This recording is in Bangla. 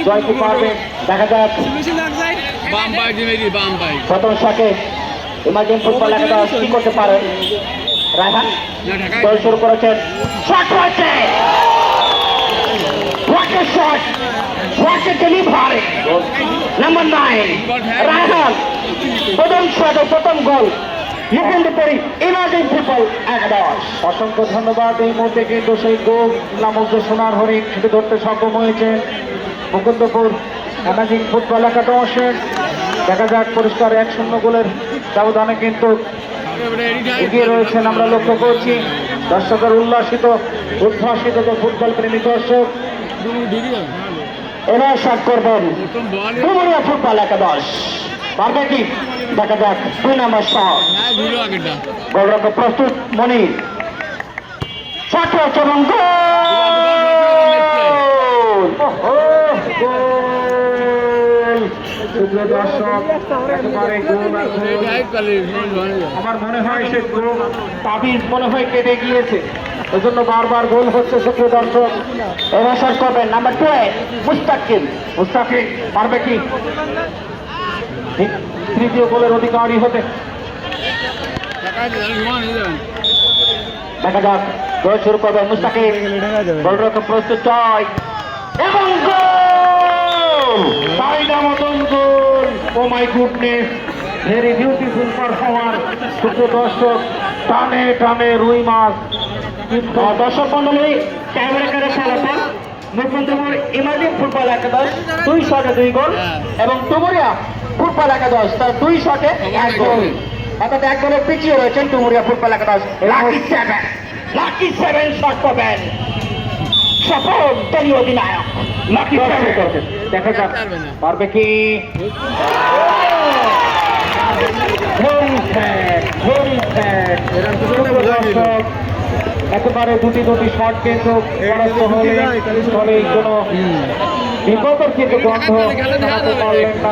জয় কি পারবে দেখা যাক। প্রথম শটে ইমার্জিং ফুটবল একাদশ কি করতে পারেন। রায়হান গোল শুরু করেছেন, শট হয়েছে, what a shot, what a delivery, number 9 Raihan প্রথম শটে প্রথম গোল ইমার্জিং ফুটবল একাদশ। অসংখ্য ধন্যবাদ। এই মুহূর্তে কিন্তু সেই গোল নামক যে সোনার হরিণ সেটি ধরতে সক্ষম হয়েছে মুকুন্দপুর ইমার্জিং ফুটবল একাদশের। দেখা যাক পরিষ্কার 1-0 গোলের ব্যবধানে কিন্তু এগিয়ে রয়েছেন আমরা লক্ষ্য করছি। দর্শকের উল্লাসিত উদ্ভাসিত যে ফুটবল প্রেমী দর্শক এরা শট করবেন ডুমুরিয়া ফুটবল একাদশ। পারবে কি দেখা যাক। 2 নম্বর শট, গোলরক্ষক প্রস্তুত, মনির শট হয়েছে এবং দর্শক একেবারে আমার মনে হয় সে তাবিজ মনে হয় কেটে গিয়েছে, এজন্য বারবার গোল হচ্ছে। সুপ্রিয় দর্শক এবার শট করবেন নাম্বার 2 মুস্তাকিম। মুস্তাকিম পারবে কি তৃতীয় গোলের অধিকারী হতে। দেখা যাক গোল শুরু করবে মুস্তাকিম, গোলরক্ষক প্রস্তুত, জয় এবং গোল, চাহিদা মতন গোল। Oh my goodness, very beautiful performance. সুপ্রিয় দর্শক টানে টানে রুই মাছ। দর্শক মন্ডলী ক্যামেরা ফলাফল মুকুন্দপুর ইমার্জিং ফুটবল একাদশ 2 শটে 2 গোল এবং ডুমুরিয়া ফুটবল একাদশ তার 2 শটে 1 গোল। অর্থাৎ 1 গোলে পিছিয়ে রয়েছেন ডুমুরিয়া ফুটবল একাদশ। লাকি 7 শট পাবেন সফল দলীয় অধিনায়ক লাকি 7 করছেন। দেখা যাক পারবে কি। দর্শক একেবারে দুটি শট কিন্তু পরাস্ত হলে কোনো বিপদের কিন্তু গন্ধ পারলেন না।